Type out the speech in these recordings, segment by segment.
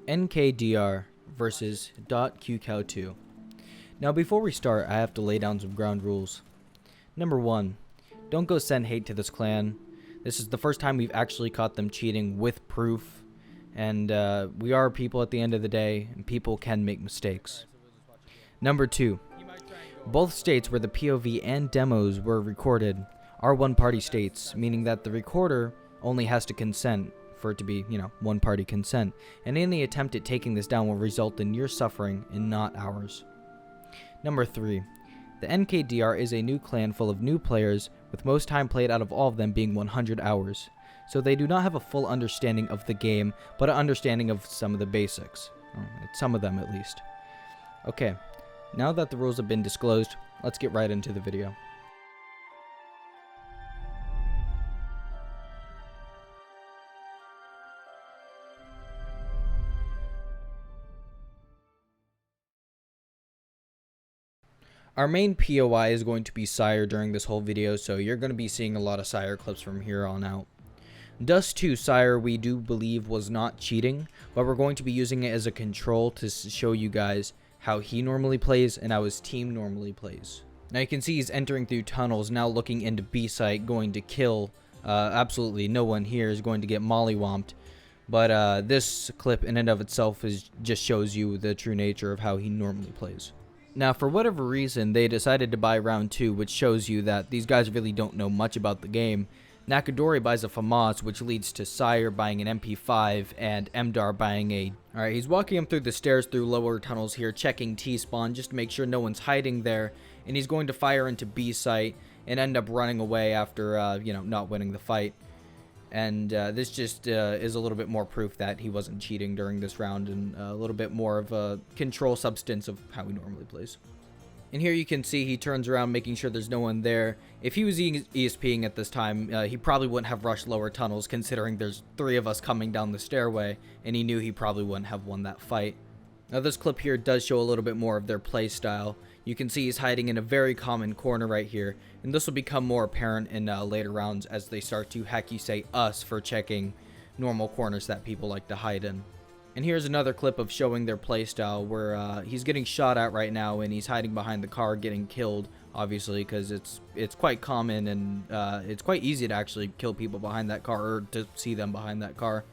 NKDR versus .QCow2. Now before we start, I have to lay down some ground rules. Number 1, don't go send hate to this clan. This is the first time we've actually caught them cheating with proof, and we are people at the end of the day, and people can make mistakes. Number 2, both states where the POV and demos were recorded are one-party states, meaning that the recorder only has to consent for it to be, one-party consent, and any attempt at taking this down will result in your suffering and not ours. Number 3, the NKDR is a new clan full of new players, with most time played out of all of them being 100 hours, so they do not have a full understanding of the game, but an understanding of some of the basics. Some of them at least. Okay, now that the rules have been disclosed, let's get right into the video. Our main POI is going to be Sire during this whole video, so you're going to be seeing a lot of Sire clips from here on out. Dust 2 Sire we do believe was not cheating, but we're going to be using it as a control to show you guys how he normally plays and how his team normally plays. Now you can see he's entering through tunnels, now looking into B site, going to kill absolutely no one here, is going to get mollywomped. But this clip in and of itself just shows you the true nature of how he normally plays. Now, for whatever reason, they decided to buy round 2, which shows you that these guys really don't know much about the game. Nakadori buys a FAMAS, which leads to Sire buying an MP5 and Mdar buying a... Alright, he's walking him through the stairs through lower tunnels here, checking T-spawn just to make sure no one's hiding there. And he's going to fire into B site and end up running away after, not winning the fight. And this just is a little bit more proof that he wasn't cheating during this round, and a little bit more of a control substance of how he normally plays. And here you can see he turns around making sure there's no one there. If he was ESPing at this time, he probably wouldn't have rushed lower tunnels, considering there's 3 of us coming down the stairway, and he knew he probably wouldn't have won that fight. Now this clip here does show a little bit more of their play style. You can see he's hiding in a very common corner right here, and this will become more apparent in later rounds as they start to say us for checking normal corners that people like to hide in. And here's another clip of showing their play style where he's getting shot at right now and he's hiding behind the car getting killed, obviously, because it's quite common and it's quite easy to actually kill people behind that car or to see them behind that car.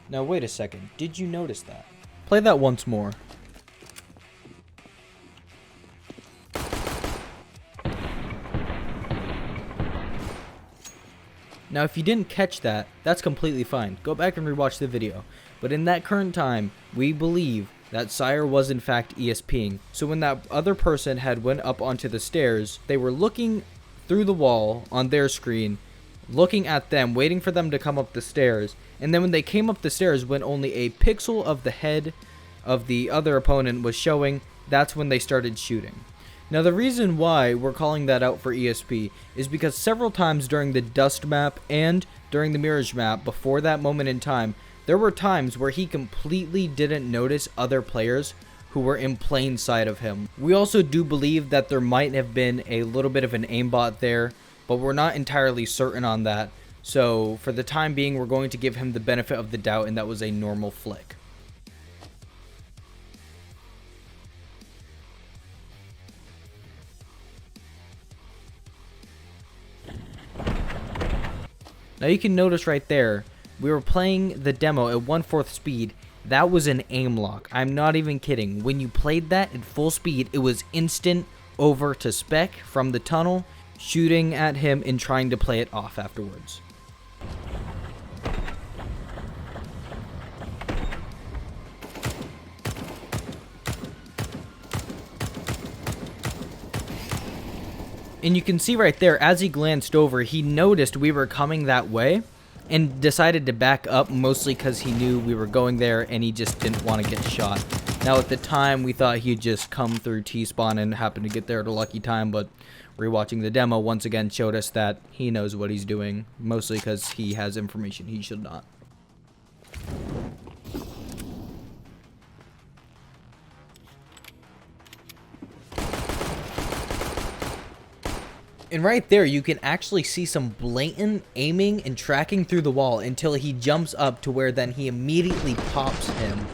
Now wait a second, did you notice that? Play that once more. Now if you didn't catch that, that's completely fine. Go back and rewatch the video. But in that current time, we believe that Sire was in fact ESPing. So when that other person had went up onto the stairs, they were looking through the wall on their screen, looking at them, waiting for them to come up the stairs, and then when they came up the stairs, when only a pixel of the head of the other opponent was showing, that's when they started shooting. Now the reason why we're calling that out for ESP is because several times during the Dust map and during the Mirage map before that moment in time, there were times where he completely didn't notice other players who were in plain sight of him. We also do believe that there might have been a little bit of an aimbot there, but we're not entirely certain on that. So for the time being, we're going to give him the benefit of the doubt, and that was a normal flick. Now you can notice right there, we were playing the demo at 1/4 speed. That was an aim lock. I'm not even kidding. When you played that at full speed, it was instant over to spec from the tunnel, shooting at him and trying to play it off afterwards. And you can see right there, as he glanced over, he noticed we were coming that way and decided to back up, mostly because he knew we were going there and he just didn't want to get shot. Now at the time, we thought he'd just come through T-spawn and happened to get there at a lucky time, but rewatching the demo once again showed us that he knows what he's doing, mostly because he has information he should not. And right there, you can actually see some blatant aiming and tracking through the wall until he jumps up to where then he immediately pops him.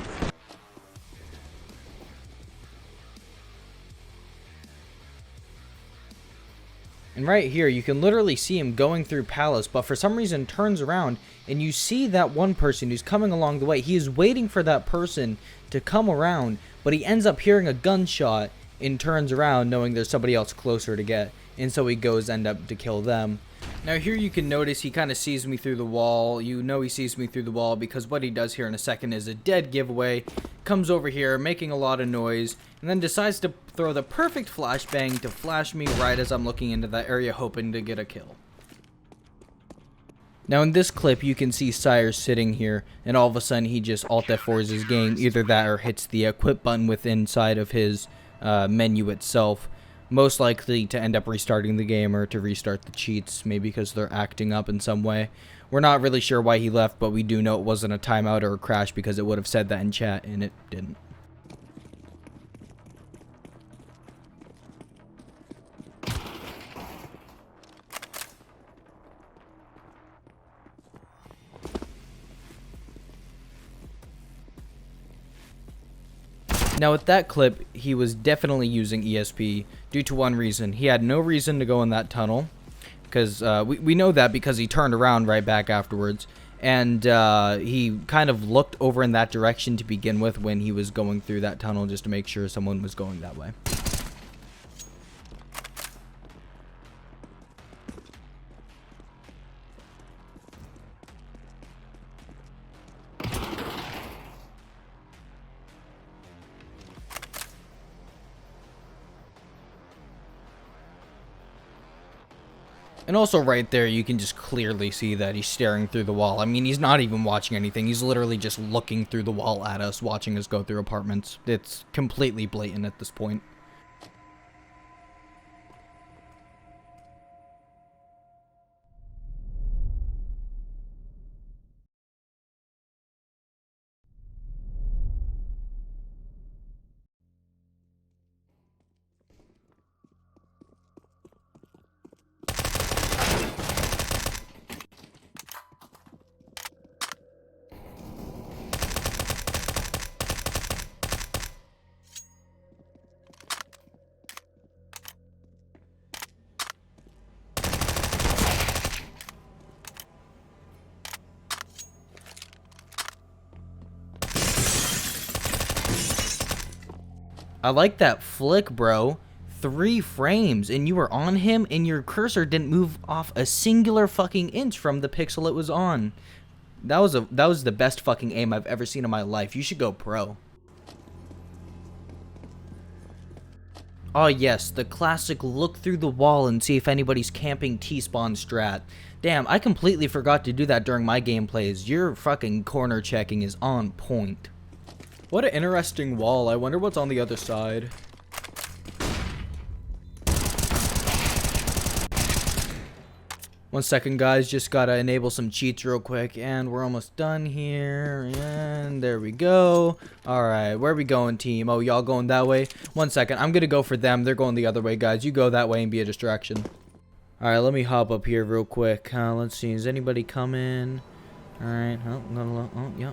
And right here, you can literally see him going through Palace, but for some reason turns around, and you see that one person who's coming along the way. He is waiting for that person to come around, but he ends up hearing a gunshot and turns around knowing there's somebody else closer to get. And so he goes end up to kill them. Now here you can notice he kind of sees me through the wall. You know he sees me through the wall because what he does here in a second is a dead giveaway. Comes over here making a lot of noise and then decides to throw the perfect flashbang to flash me right as I'm looking into that area hoping to get a kill. Now in this clip you can see Sire sitting here and all of a sudden he just Alt F4s his game. Either that or hits the quit button within inside of his menu itself. Most likely to end up restarting the game or to restart the cheats, maybe because they're acting up in some way. We're not really sure why he left, but we do know it wasn't a timeout or a crash because it would have said that in chat, and it didn't. Now with that clip, he was definitely using ESP due to one reason. He had no reason to go in that tunnel, because we know that because he turned around right back afterwards, and he kind of looked over in that direction to begin with when he was going through that tunnel just to make sure someone was going that way. And also right there, you can just clearly see that he's staring through the wall. I mean, he's not even watching anything. He's literally just looking through the wall at us, watching us go through apartments. It's completely blatant at this point. I like that flick, bro. 3 frames, and you were on him, and your cursor didn't move off a singular fucking inch from the pixel it was on. That was the best fucking aim I've ever seen in my life. You should go pro. Oh yes, the classic look through the wall and see if anybody's camping T-spawn strat. Damn, I completely forgot to do that during my gameplays. Your fucking corner checking is on point. What an interesting wall. I wonder what's on the other side. One second, guys. Just gotta enable some cheats real quick. And we're almost done here. And there we go. Alright, where are we going, team? Oh, y'all going that way? One second. I'm gonna go for them. They're going the other way, guys. You go that way and be a distraction. Alright, let me hop up here real quick. Let's see. Is anybody coming? Alright. Oh, yeah.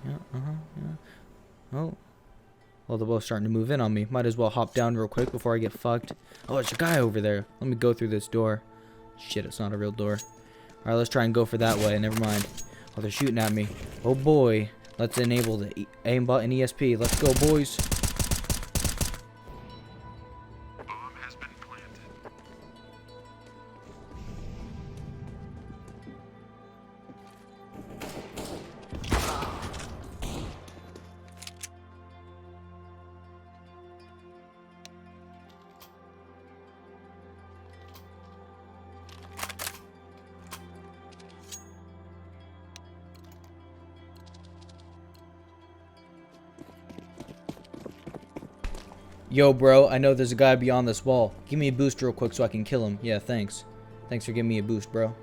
Yeah, yeah. Oh. Well, they're both starting to move in on me. Might as well hop down real quick before I get fucked. Oh, there's a guy over there. Let me go through this door. Shit, it's not a real door. Alright, let's try and go for that way. Never mind. Oh, they're shooting at me. Oh, boy. Let's enable the aimbot and ESP. Let's go, boys. Yo, bro, I know there's a guy beyond this wall. Give me a boost real quick so I can kill him. Yeah, thanks. Thanks for giving me a boost, bro.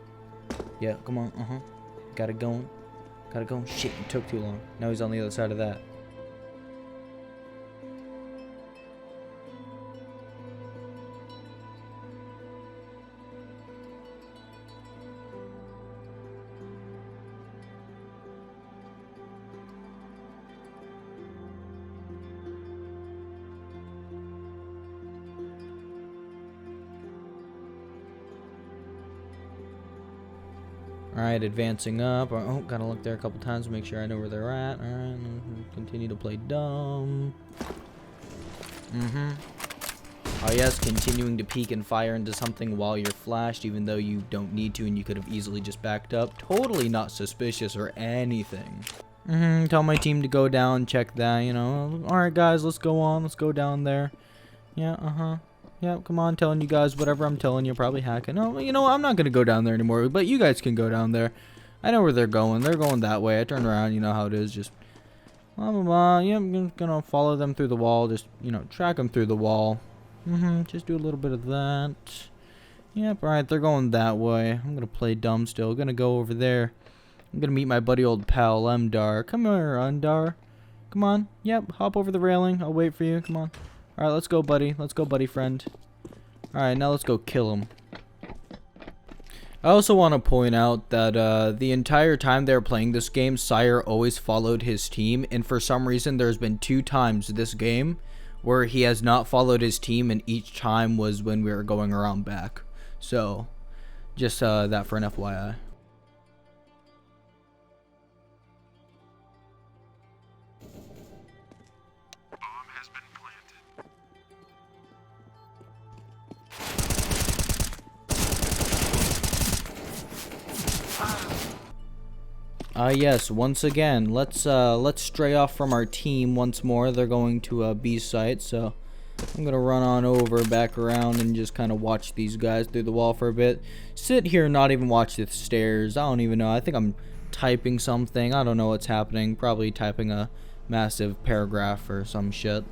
Yeah, come on. Got it going. Got it going. Shit, it took too long. Now he's on the other side of that. Alright, advancing up. Oh, gotta look there a couple times to make sure I know where they're at. Alright, continue to play dumb. Oh yes, continuing to peek and fire into something while you're flashed, even though you don't need to and you could have easily just backed up. Totally not suspicious or anything. Tell my team to go down, check that, you know. Alright guys, let's go on, let's go down there. Yeah, yeah, come on, telling you guys whatever I'm telling you, probably hacking. Oh, you know what, I'm not gonna go down there anymore, but you guys can go down there. I know where they're going that way. I turned around, you know how it is, just blah blah blah. Yeah, I'm gonna follow them through the wall, just, you know, track them through the wall. Just do a little bit of that. Yep, alright, they're going that way. I'm gonna play dumb still. Gonna go over there. I'm gonna meet my buddy old pal, Undar. Come here, Undar. Come on. Yep, hop over the railing. I'll wait for you. Come on. Alright, let's go, buddy. Let's go, buddy friend. Alright, now let's go kill him. I also want to point out that the entire time they were playing this game, Sire always followed his team, and for some reason there's been 2 times this game where he has not followed his team, and each time was when we were going around back. So, just that for an FYI. Yes, once again, let's stray off from our team once more. They're going to a B site, so I'm gonna run on over, back around, and just kind of watch these guys through the wall for a bit. Sit here, not even watch the stairs. I don't even know. I think I'm typing something. I don't know what's happening. Probably typing a massive paragraph or some shit.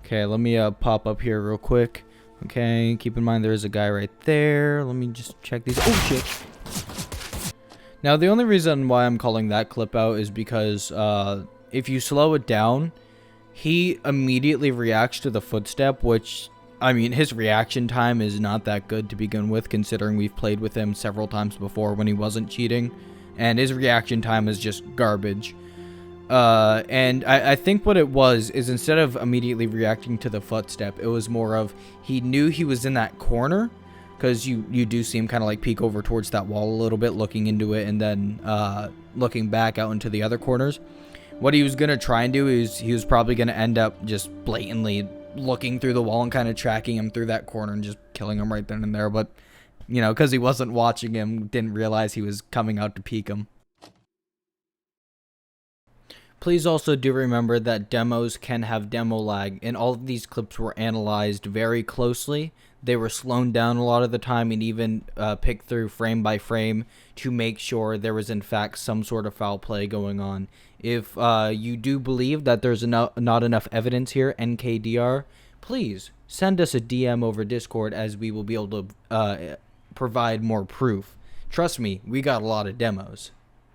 Okay, let me pop up here real quick. Okay, keep in mind there is a guy right there. Let me just check these. Oh shit. Now the only reason why I'm calling that clip out is because if you slow it down, he immediately reacts to the footstep, which, I mean, his reaction time is not that good to begin with, considering we've played with him several times before when he wasn't cheating, and his reaction time is just garbage. And I think what it was is, instead of immediately reacting to the footstep, it was more of he knew he was in that corner, because you do see him kind of like peek over towards that wall a little bit, looking into it, and then looking back out into the other corners. What he was going to try and do is he was probably going to end up just blatantly looking through the wall and kind of tracking him through that corner and just killing him right then and there. But, you know, because he wasn't watching him, didn't realize he was coming out to peek him. Please also do remember that demos can have demo lag, and all of these clips were analyzed very closely. They were slowed down a lot of the time and even picked through frame by frame to make sure there was in fact some sort of foul play going on. If you do believe that there's not enough evidence here, NKDR, please send us a DM over Discord, as we will be able to provide more proof. Trust me, we got a lot of demos.